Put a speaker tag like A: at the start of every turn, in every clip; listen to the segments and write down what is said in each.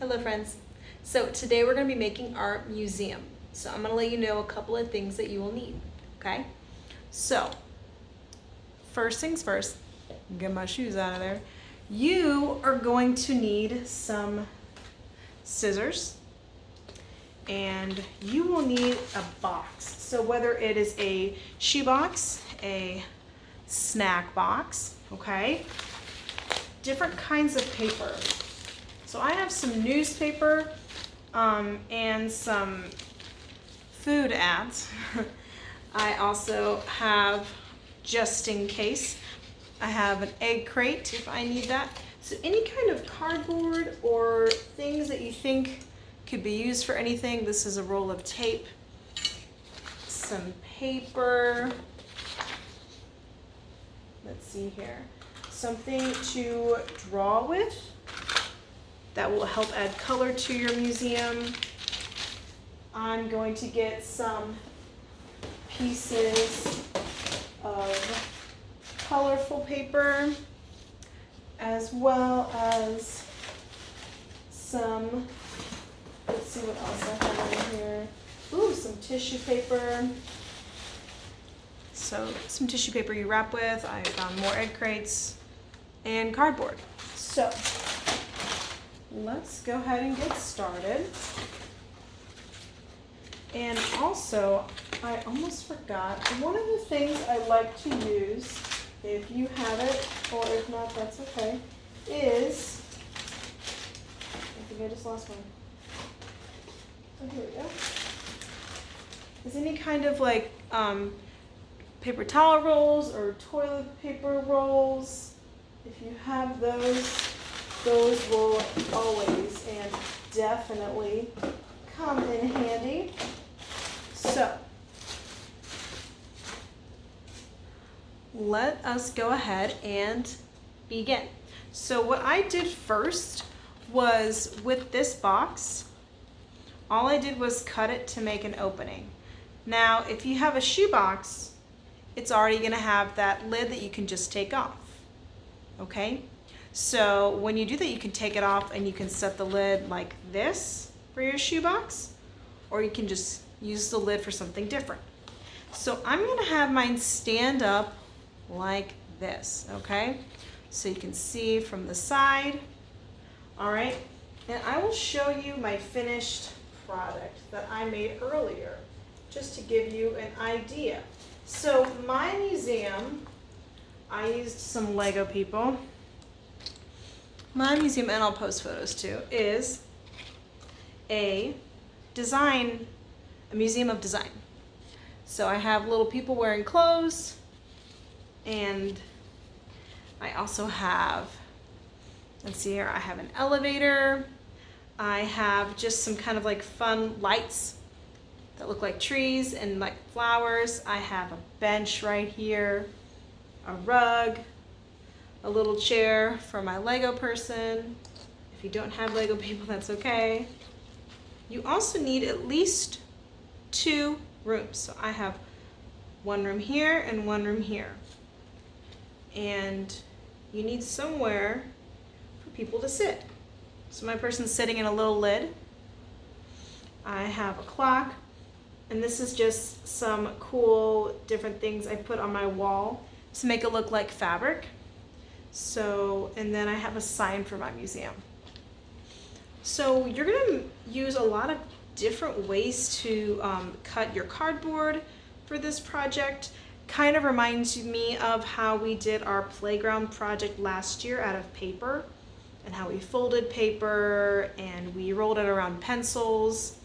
A: Hello friends. So today we're going to be making our museum. So I'm going to let you know a couple of things that you will need, okay? So first things first, get my shoes out of there. You are going to need some scissors and you will need a box. So whether it is a shoe box, a snack box, okay? Different kinds of paper. So I have some newspaper and some food ads. I also have, just in case, I have an egg crate if I need that. So any kind of cardboard or things that you think could be used for anything. This is a roll of tape, some paper. Let's see here. Something to draw with. That will help add color to your museum. I'm going to get some pieces of colorful paper, as well as some, let's see what else I have in here. Ooh, some tissue paper. So some tissue paper you wrap with. I found more egg crates and cardboard. So let's go ahead and get started. And also, I almost forgot, one of the things I like to use, if you have it, or if not, that's okay, is, I think I just lost one. Oh, here we go. Is any kind of like paper towel rolls or toilet paper rolls. If you have those will always and definitely come in handy. So let us go ahead and begin. So what I did first was, with this box, all I did was cut it to make an opening. Now if you have a shoe box, it's already going to have that lid that you can just take off. Okay? So when you do that, you can take it off and you can set the lid like this for your shoebox, or you can just use the lid for something different. So I'm going to have mine stand up like this, okay? So you can see from the side. All right, and I will show you my finished product that I made earlier, just to give you an idea. So my museum, I used some Lego people. My museum, and I'll post photos too, is a museum of design. So I have little people wearing clothes, and I also have, let's see here, I have an elevator. I have just some kind of like fun lights that look like trees and like flowers. I have a bench right here, a rug, a little chair for my Lego person. If you don't have Lego people, that's okay. You also need at least 2 rooms. So I have one room here and one room here. And you need somewhere for people to sit. So my person's sitting in a little lid. I have a clock, and this is just some cool different things I put on my wall to make it look like fabric. So, and then I have a sign for my museum. So you're gonna use a lot of different ways to cut your cardboard for this project. Kind of reminds me of how we did our playground project last year out of paper, and how we folded paper and we rolled it around pencils.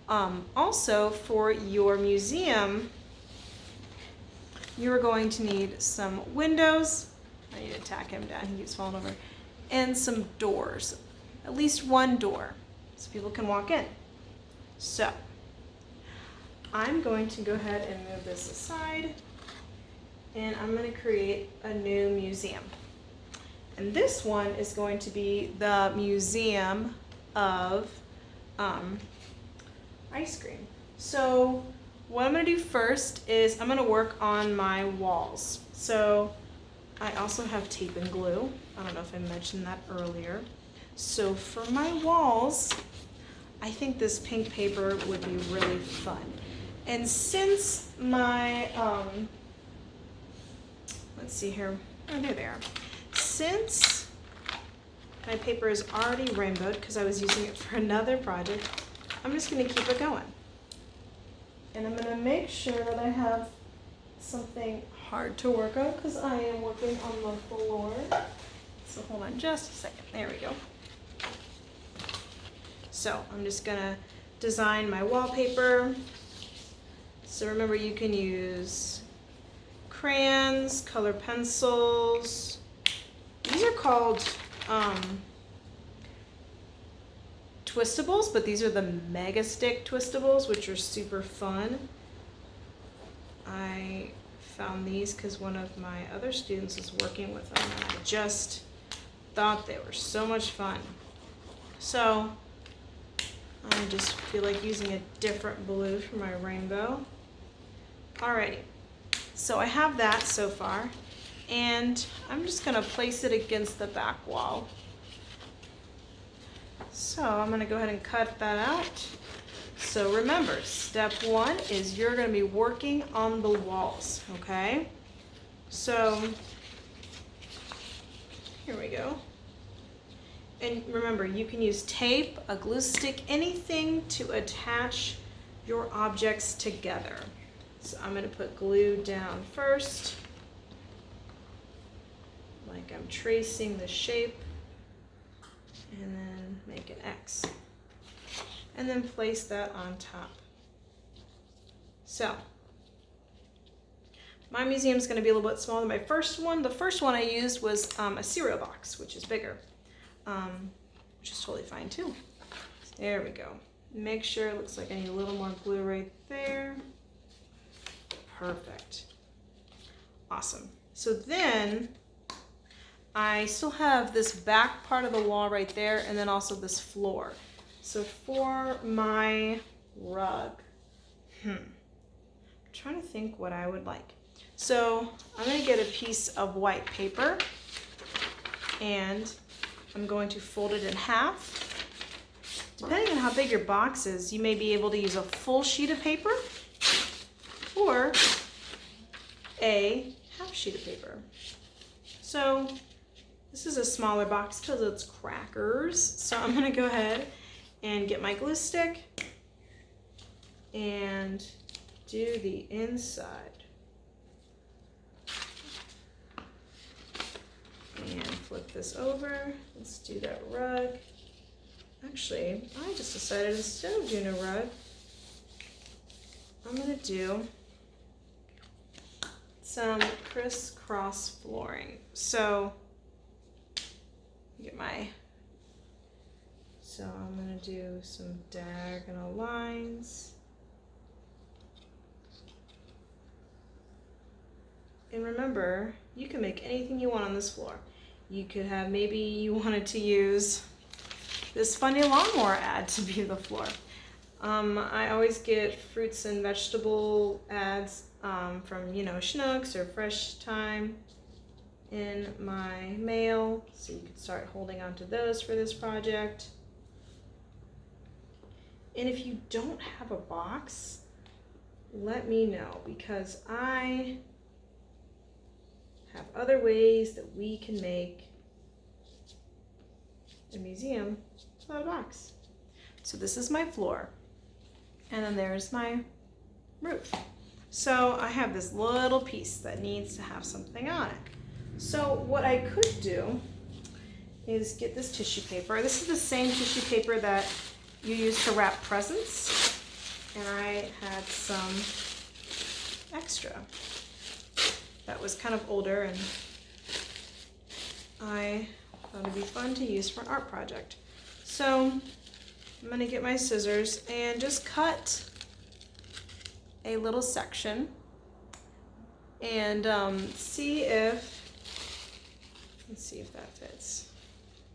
A: Also for your museum, you're going to need some windows. I need to tack him down, he keeps falling over. And some doors, at least one door, so people can walk in. So, I'm going to go ahead and move this aside, and I'm going to create a new museum. And this one is going to be the Museum of Ice Cream. So, what I'm going to do first is I'm going to work on my walls. So, I also have tape and glue. I don't know if I mentioned that earlier. So for my walls, I think this pink paper would be really fun. And since my, let's see here, oh, there they are. Since my paper is already rainbowed, because I was using it for another project, I'm just gonna keep it going. And I'm gonna make sure that I have something hard to work on, because I am working on the floor. So hold on just a second, there we go. So I'm just gonna design my wallpaper. So remember, you can use crayons, color pencils. These are called twistables, but these are the Mega Stick twistables, which are super fun. I found these because one of my other students is working with them, and I just thought they were so much fun. So I just feel like using a different blue for my rainbow. Alrighty, so I have that so far, and I'm just gonna place it against the back wall. So I'm gonna go ahead and cut that out. So remember, step one is you're gonna be working on the walls, okay? So here we go. And remember, you can use tape, a glue stick, anything to attach your objects together. So I'm gonna put glue down first, like I'm tracing the shape, and then make an X. And then place that on top. So, my museum is gonna be a little bit smaller than my first one. The first one I used was a cereal box, which is bigger. Which is totally fine too. There we go. Make sure it looks like I need a little more glue right there. Perfect. Awesome. So then I still have this back part of the wall right there, and then also this floor. So for my rug, I'm trying to think what I would like. So I'm gonna get a piece of white paper, and I'm going to fold it in half. Depending on how big your box is, you may be able to use a full sheet of paper or a half sheet of paper. So this is a smaller box because it's crackers. So I'm gonna go ahead and get my glue stick and do the inside. And flip this over. Let's do that rug. Actually, I just decided instead of doing a rug, I'm gonna do some crisscross flooring. So I'm gonna do some diagonal lines. And remember, you can make anything you want on this floor. You could have, maybe you wanted to use this funny lawnmower ad to be the floor. I always get fruits and vegetable ads from, Schnucks or Fresh Time in my mail. So you could start holding on to those for this project. And if you don't have a box, let me know, because I have other ways that we can make a museum without a box. So this is my floor, and then there's my roof. So I have this little piece that needs to have something on it. So what I could do is get this tissue paper. This is the same tissue paper that you use to wrap presents, and I had some extra that was kind of older, and I thought it'd be fun to use for an art project. So I'm gonna get my scissors and just cut a little section and let's see if that fits.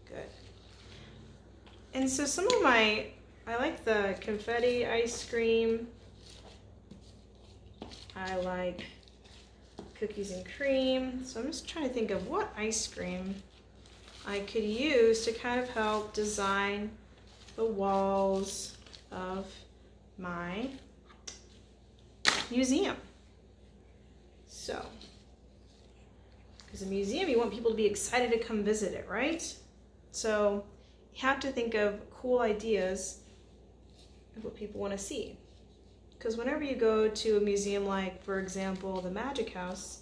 A: Good. And so some of I like the confetti ice cream. I like cookies and cream. So I'm just trying to think of what ice cream I could use to kind of help design the walls of my museum. So, because a museum, you want people to be excited to come visit it, right? So you have to think of cool ideas of what people want to see. Because whenever you go to a museum like, for example, the Magic House,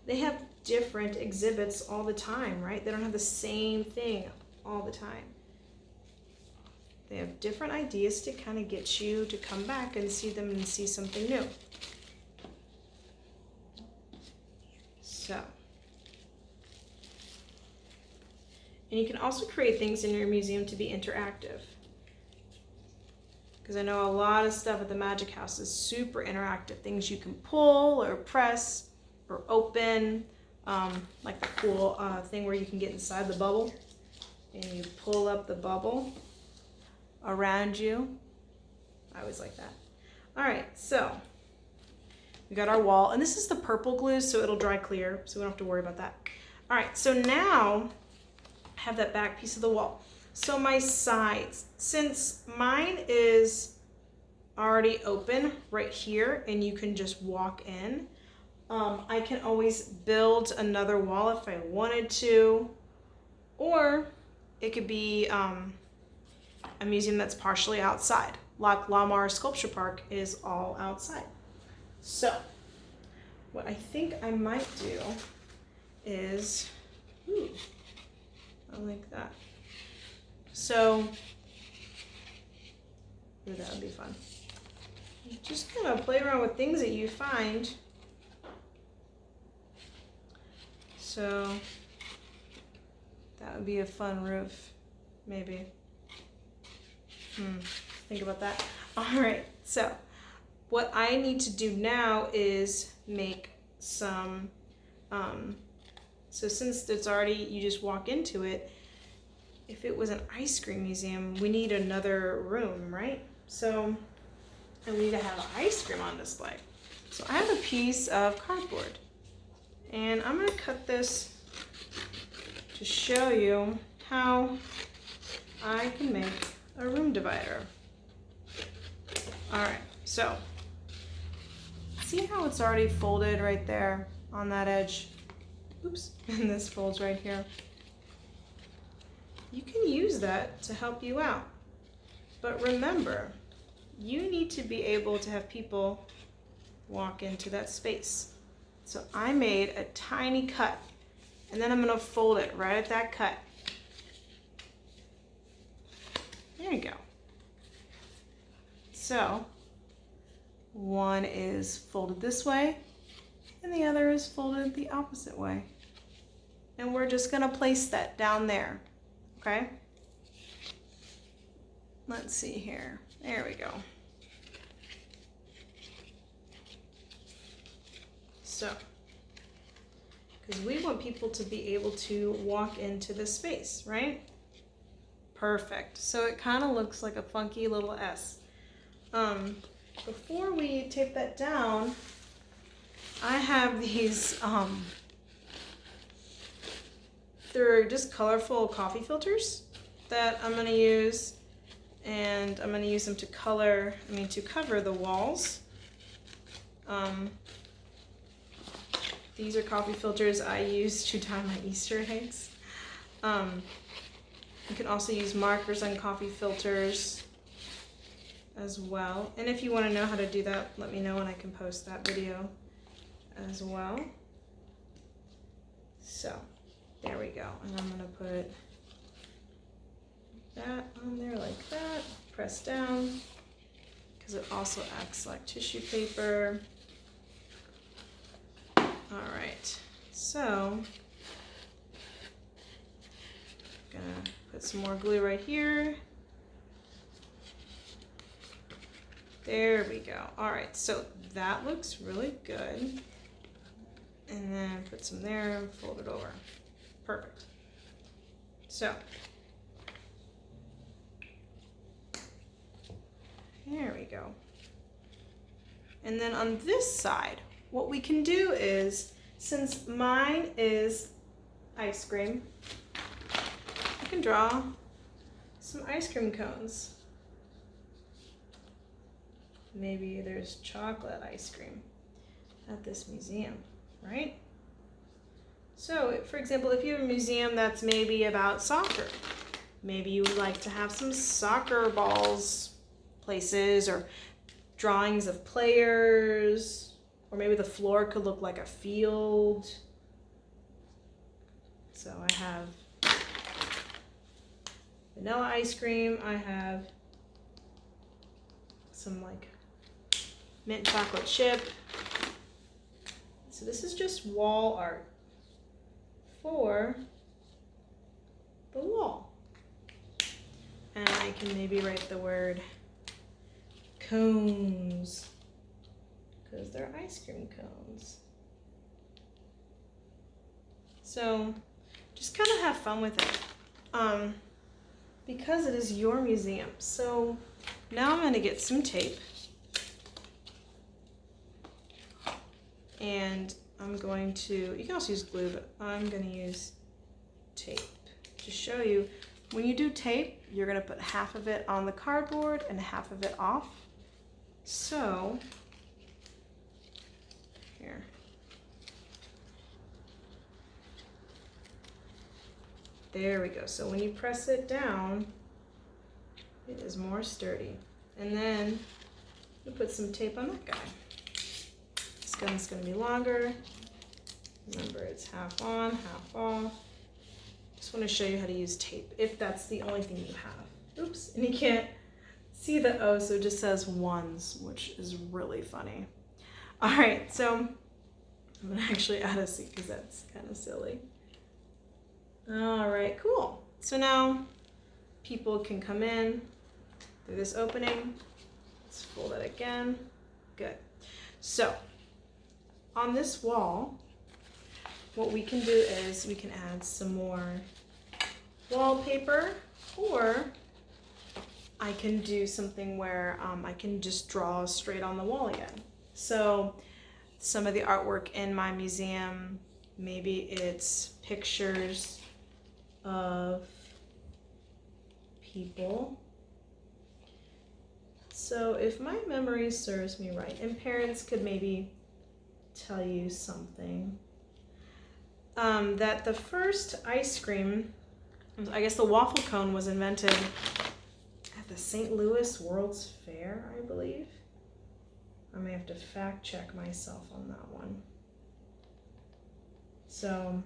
A: they have different exhibits all the time, right? They don't have the same thing all the time. They have different ideas to kind of get you to come back and see them and see something new. So, and you can also create things in your museum to be interactive. Because I know a lot of stuff at the Magic House is super interactive. Things you can pull or press or open, like the cool thing where you can get inside the bubble and you pull up the bubble around you. I always like that. All right, so we got our wall, and this is the purple glue, so it'll dry clear, so we don't have to worry about that. All right, so now I have that back piece of the wall. So my sides, since mine is already open right here and you can just walk in, I can always build another wall if I wanted to, or it could be a museum that's partially outside. Like Lamar Sculpture Park is all outside. So what I think I might do is, I like that. So, that would be fun. Just kind of play around with things that you find. So, that would be a fun roof, maybe. Think about that. All right, so what I need to do now is make some, so since it's already, you just walk into it, if it was an ice cream museum, we need another room, right? So, and we need to have ice cream on display. So I have a piece of cardboard, and I'm gonna cut this to show you how I can make a room divider. All right, so see how it's already folded right there on that edge? Oops, and this folds right here. You can use that to help you out. But remember, you need to be able to have people walk into that space. So I made a tiny cut, and then I'm gonna fold it right at that cut. There you go. So one is folded this way, and the other is folded the opposite way. And we're just gonna place that down there. Okay, let's see here. There we go. So, because we want people to be able to walk into this space, right? Perfect. So it kind of looks like a funky little S. Before we tape that down, I have these, they're just colorful coffee filters that I'm going to use, and I'm going to use them to to cover the walls. These are coffee filters I use to dye my Easter eggs. You can also use markers on coffee filters as well. And if you want to know how to do that, let me know and I can post that video as well. So there we go, and I'm gonna put that on there like that, press down, because it also acts like tissue paper. All right, so gonna put some more glue right here. There we go. All right, so that looks really good. And then put some there and fold it over. Perfect. So, there we go. And then on this side, what we can do is, since mine is ice cream, can draw some ice cream cones. Maybe there's chocolate ice cream at this museum, right? So, for example, if you have a museum that's maybe about soccer, maybe you would like to have some soccer balls places or drawings of players, or maybe the floor could look like a field. So I have vanilla ice cream. I have some like mint chocolate chip. So this is just wall art for the wall. And I can maybe write the word cones, because they're ice cream cones. So just kind of have fun with it, because it is your museum. So now I'm going to get some tape, and I'm going to, you can also use glue, but I'm going to use tape to show you. When you do tape, you're going to put half of it on the cardboard and half of it off. So here. There we go. So when you press it down, it is more sturdy. And then you put some tape on that guy. This gun's going to be longer. Remember, it's half on, half off. Just want to show you how to use tape if that's the only thing you have. Oops, and you can't see the O, so it just says ones, which is really funny. All right, so I'm going to actually add a C because that's kind of silly. All right, cool. So now people can come in through this opening. Let's fold it again. Good. So on this wall, what we can do is we can add some more wallpaper, or I can do something where I can just draw straight on the wall again. So some of the artwork in my museum, maybe it's pictures of people. So if my memory serves me right, and parents could maybe tell you something, that the first ice cream, I guess the waffle cone, was invented at the St. Louis World's Fair, I believe. I may have to fact check myself on that one. So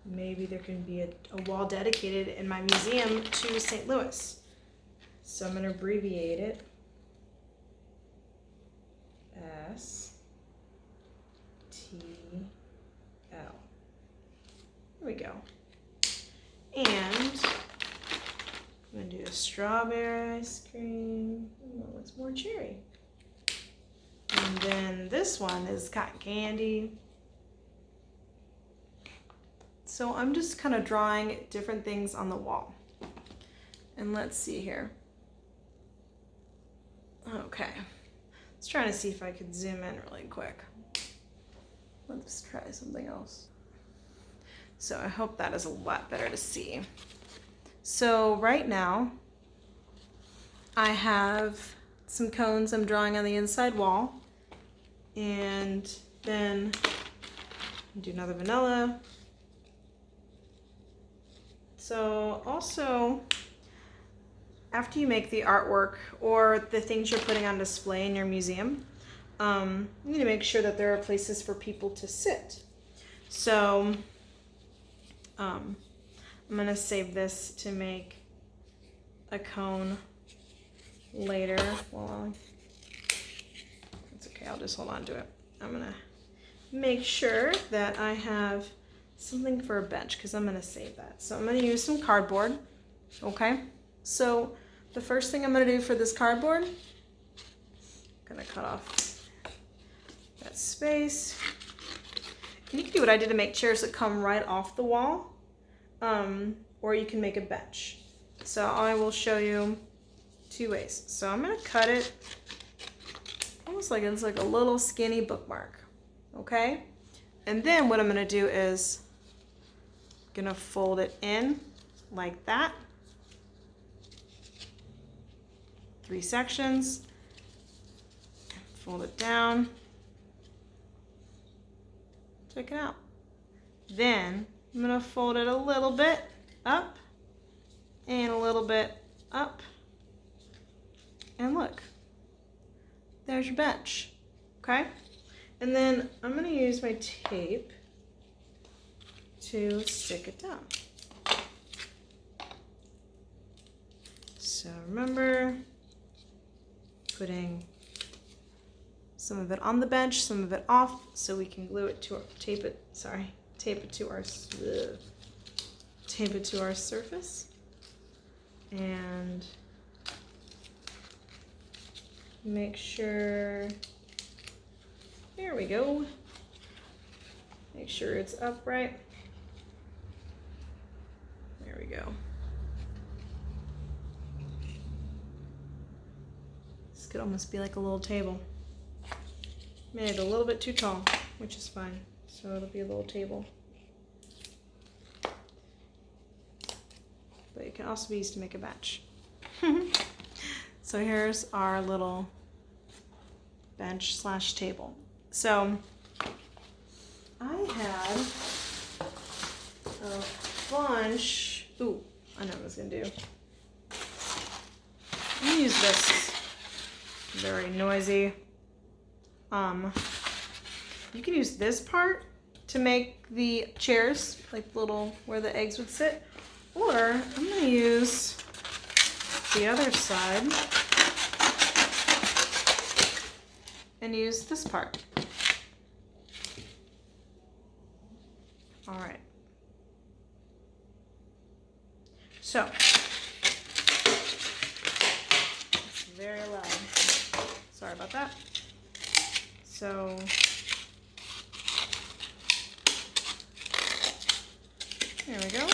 A: maybe there can be a wall dedicated in my museum to St. Louis. So I'm going to abbreviate it. S-T-L. There we go. And I'm going to do a strawberry ice cream. Oh, it looks more cherry. And then this one is cotton candy. So I'm just kind of drawing different things on the wall. And let's see here. Okay. Let's try to see if I could zoom in really quick. Let's try something else. So I hope that is a lot better to see. So right now, I have some cones I'm drawing on the inside wall. And then do another vanilla. So also, after you make the artwork or the things you're putting on display in your museum, you need to make sure that there are places for people to sit. So I'm going to save this to make a cone later. Well, it's okay, I'll just hold on to it. I'm going to make sure that I have something for a bench because I'm going to save that. So I'm going to use some cardboard. Okay, so the first thing I'm going to do for this cardboard, I'm going to cut off that space. And you can do what I did to make chairs that come right off the wall, or you can make a bench. So I will show you two ways. So I'm going to cut it almost like it's like a little skinny bookmark. Okay, and then what I'm going to do is gonna fold it in like that. 3 sections. Fold it down. Check it out. Then I'm gonna fold it a little bit up and a little bit up. And look, there's your bench, okay? And then I'm gonna use my tape to stick it down. So remember, putting some of it on the bench, some of it off, so we can glue it to our, tape it to our surface. And make sure, there we go. Make sure it's upright. There we go. This could almost be like a little table. Made it a little bit too tall, which is fine. So it'll be a little table. But it can also be used to make a bench. So here's our little bench slash table. So I had a bunch. Ooh, I know what I was gonna do. I'm gonna use this very noisy. You can use this part to make the chairs, like little where the eggs would sit, or I'm gonna use the other side and use this part. All right. So, it's very loud. Sorry about that. So, there we go.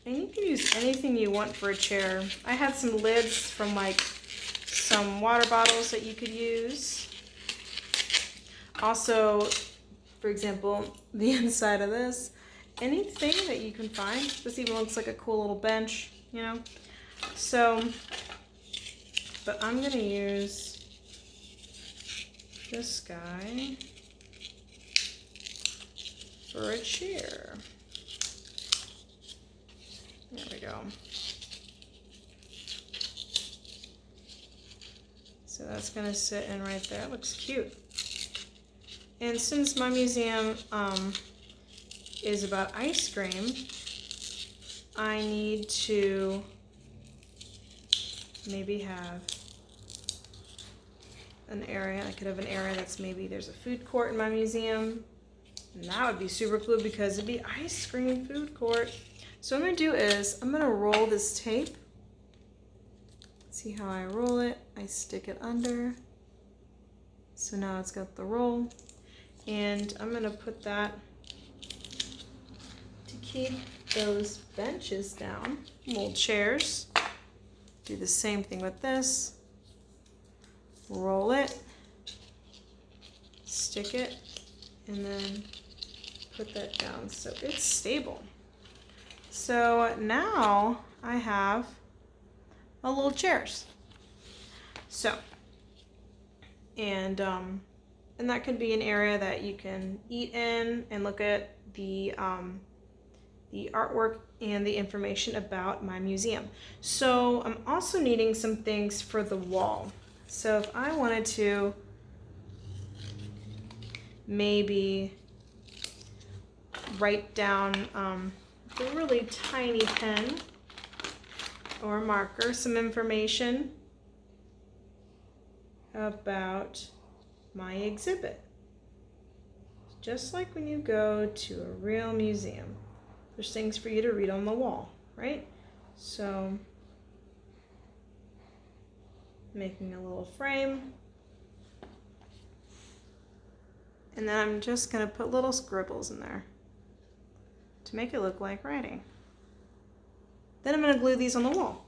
A: And you can use anything you want for a chair. I had some lids from like some water bottles that you could use. Also, for example, the inside of this, anything that you can find. This even looks like a cool little bench, you know? So, but I'm gonna use this guy for a chair. There we go. So that's gonna sit in right there. It looks cute. And since my museum is about ice cream, I need to maybe have an area. I could have an area that's maybe there's a food court in my museum. And that would be super cool because it'd be ice cream food court. So what I'm gonna do is I'm gonna roll this tape. See how I roll it? I stick it under. So now it's got the roll. And I'm gonna put that to keep those benches down, little chairs. Do the same thing with this. Roll it, stick it, and then put that down so it's stable. So now I have a little chairs. So, and that could be an area that you can eat in and look at the artwork and the information about my museum. So I'm also needing some things for the wall. So if I wanted to maybe write down a really tiny pen or marker, some information about my exhibit. Just like when you go to a real museum, there's things for you to read on the wall, right? So, making a little frame. And then I'm just gonna put little scribbles in there to make it look like writing. Then I'm gonna glue these on the wall.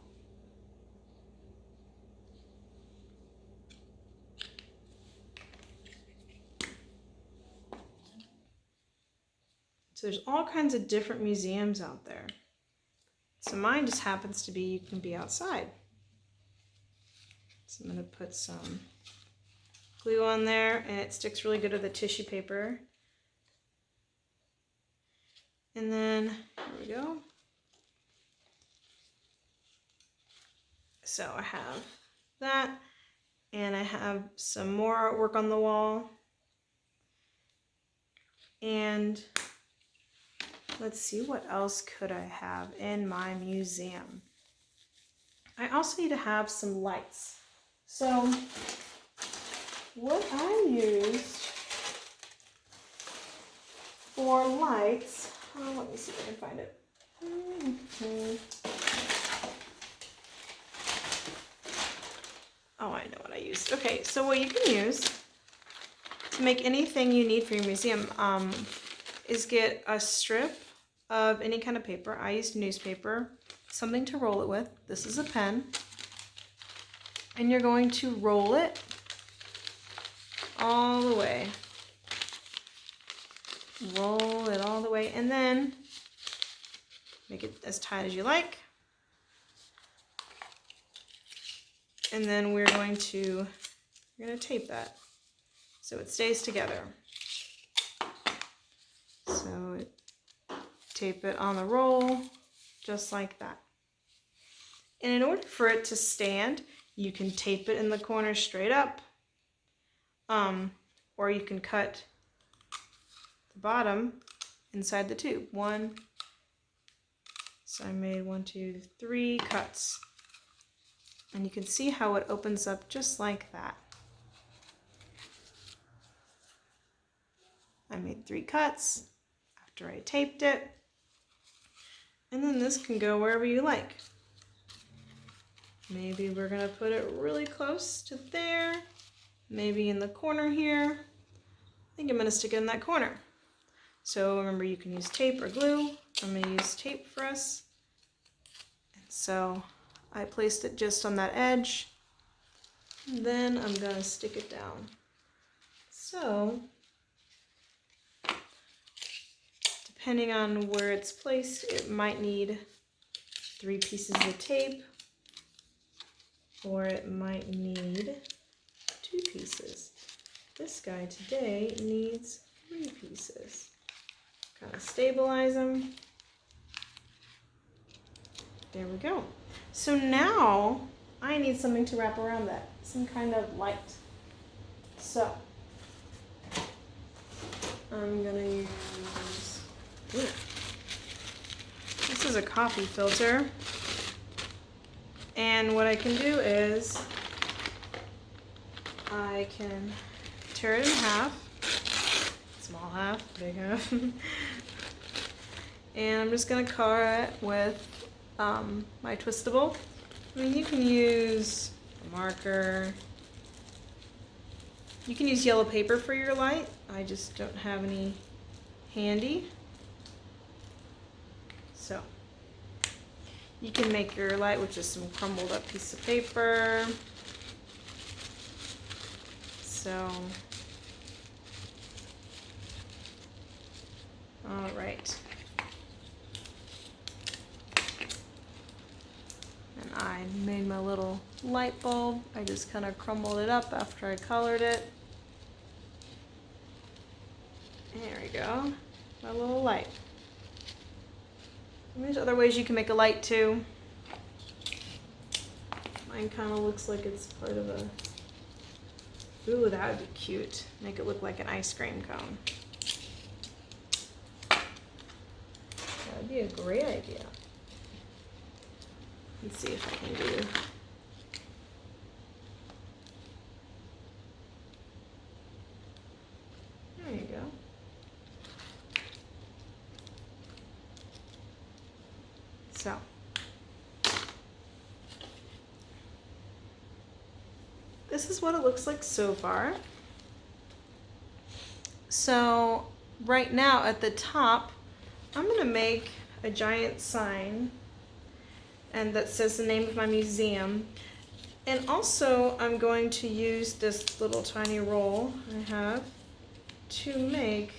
A: So So there's all kinds of different museums out there. So mine just happens to be you can be outside. So I'm going to put some glue on there, and it sticks really good to the tissue paper. And then, here we go. So I have that, and I have some more artwork on the wall. And let's see, what else could I have in my museum? I also need to have some lights. So what I used for lights, let me see if I can find it. Oh, I know what I used. Okay, so what you can use to make anything you need for your museum is get a strip of any kind of paper. I used newspaper, something to roll it with. This is a pen. And you're going to roll it all the way. Roll it all the way, and then make it as tight as you like. And then we're going to tape that so it stays together. So tape it on the roll just like that. And in order for it to stand, you can tape it in the corner straight up, or you can cut the bottom inside the tube. So I made 1, 2, 3 cuts. And you can see how it opens up just like that. I made 3 cuts after I taped it. And then this can go wherever you like. Maybe we're gonna put it really close to there. Maybe in the corner here. I think I'm gonna stick it in that corner. So remember, you can use tape or glue. I'm gonna use tape for us. And so I placed it just on that edge. And then I'm gonna stick it down. So, depending on where it's placed, it might need 3 pieces of tape, or it might need 2 pieces. This guy today needs 3 pieces. Kind of stabilize them. There we go. So now I need something to wrap around that, some kind of light. So I'm gonna use, this is a coffee filter. And what I can do is I can tear it in half, small half, big half. And I'm just gonna color it with my Twistable. I mean, you can use a marker. You can use yellow paper for your light. I just don't have any handy. So you can make your light with just some crumbled up piece of paper. So, all right. And I made my little light bulb. I just kind of crumbled it up after I colored it. There we go, my little light. And there's other ways you can make a light too. Mine kind of looks like it's part of a, ooh, that would be cute. Make it look like an ice cream cone. That would be a great idea. Let's see if I can do. There you go. So, this is what it looks like so far. So, right now at the top, I'm going to make a giant sign, and that says the name of my museum. And also I'm going to use this little tiny roll I have to make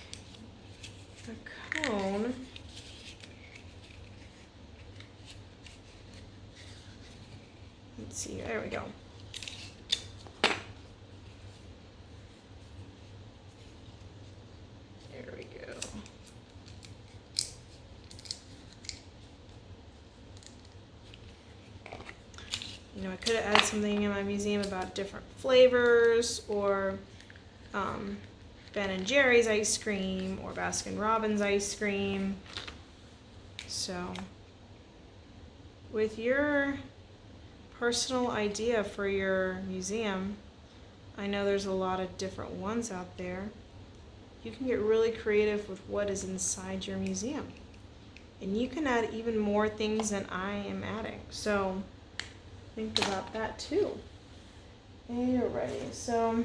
A: a cone. Let's see, there we go. There we go. You know, I could have added something in my museum about different flavors, or Ben and Jerry's ice cream, or Baskin Robbins ice cream. So, with your personal idea for your museum, I know there's a lot of different ones out there. You can get really creative with what is inside your museum. And you can add even more things than I am adding. So, think about that too. Alrighty, so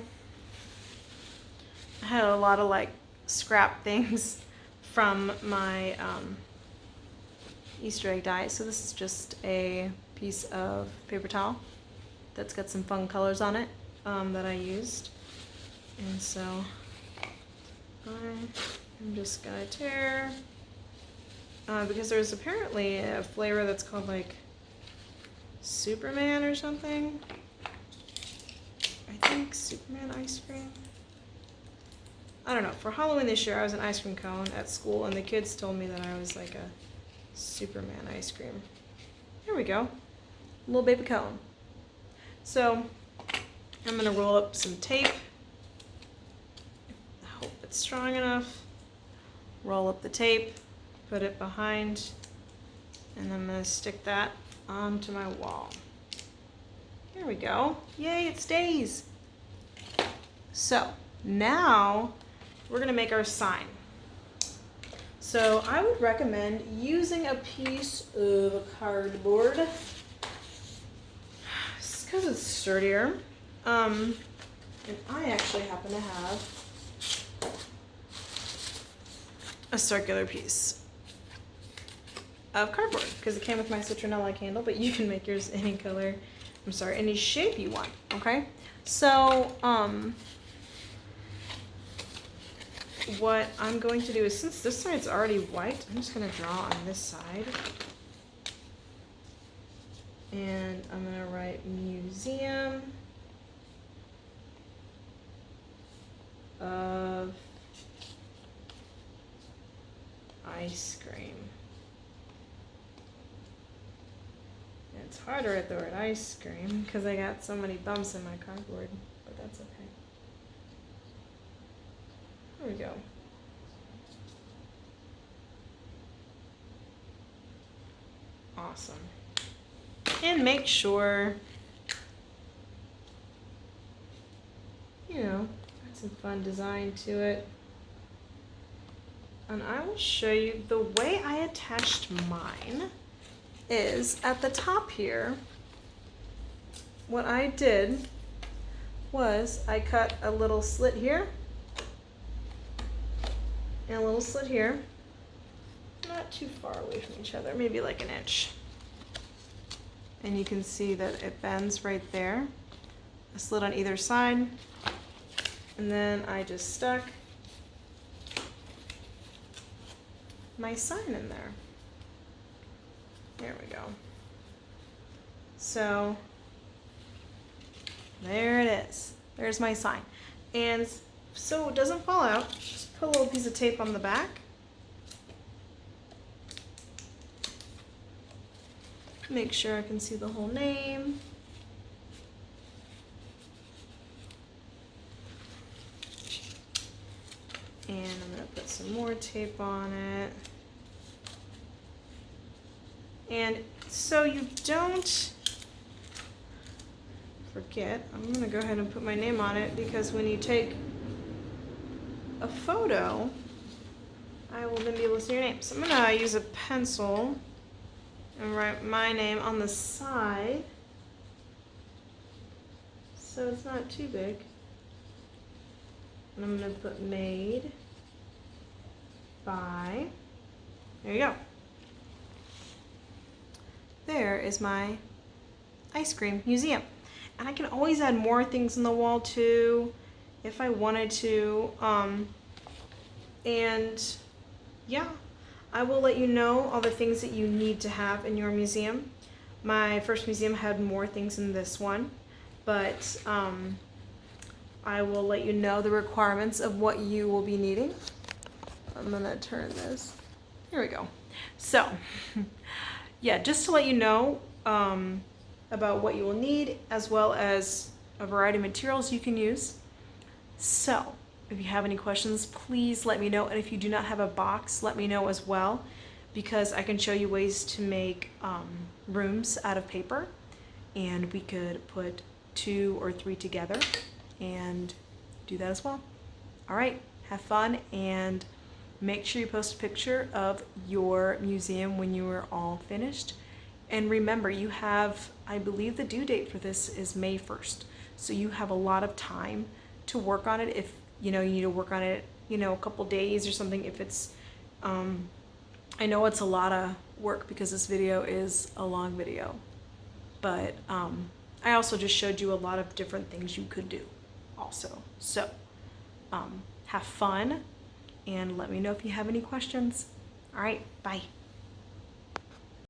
A: I had a lot of like scrap things from my Easter egg die. So this is just a piece of paper towel that's got some fun colors on it that I used. And so I'm just gonna tear, because there's apparently a flavor that's called like Superman or something. I think Superman ice cream. I don't know. For Halloween this year, I was an ice cream cone at school, and the kids told me that I was like a Superman ice cream. There we go. A little baby cone. So I'm gonna roll up some tape. I hope it's strong enough. Roll up the tape, put it behind, and I'm gonna stick that onto my wall. There we go. Yay, it stays. So now we're gonna make our sign. So I would recommend using a piece of cardboard, just because it's sturdier. And I actually happen to have a circular piece of cardboard because it came with my citronella candle, but you can make yours any color, any shape you want, okay? So, what I'm going to do is, since this side's already white, I'm just gonna draw on this side. And I'm gonna write Museum of Ice Cream. It's hard to write the word ice cream because I got so many bumps in my cardboard, but that's okay. There we go. Awesome. And make sure, you know, got some fun design to it. And I will show you the way I attached mine is at the top here. What I did was I cut a little slit here and a little slit here, not too far away from each other, maybe like an inch. And you can see that it bends right there. A slit on either side. And then I just stuck my sign in there. There we go. So there it is. There's my sign. And so it doesn't fall out, just put a little piece of tape on the back. Make sure I can see the whole name. And I'm going to put some more tape on it. And so you don't forget, I'm going to go ahead and put my name on it, because when you take a photo, I will then be able to see your name. So I'm going to use a pencil and write my name on the side so it's not too big. And I'm going to put made by, there you go. There is my ice cream museum. And I can always add more things on the wall too if I wanted to. And yeah, I will let you know all the things that you need to have in your museum. My first museum had more things than this one, but I will let you know the requirements of what you will be needing. I'm gonna turn this. Here we go. So, yeah, just to let you know about what you will need, as well as a variety of materials you can use. So, if you have any questions, please let me know. And if you do not have a box, let me know as well, because I can show you ways to make rooms out of paper, and we could put 2 or 3 together and do that as well. All right, have fun, and make sure you post a picture of your museum when you are all finished. And remember, you have, I believe the due date for this is May 1st. So you have a lot of time to work on it. If you need to work on it, a couple days or something. If it's, I know it's a lot of work because this video is a long video, but I also just showed you a lot of different things you could do also. So have fun, and let me know if you have any questions. All right, bye.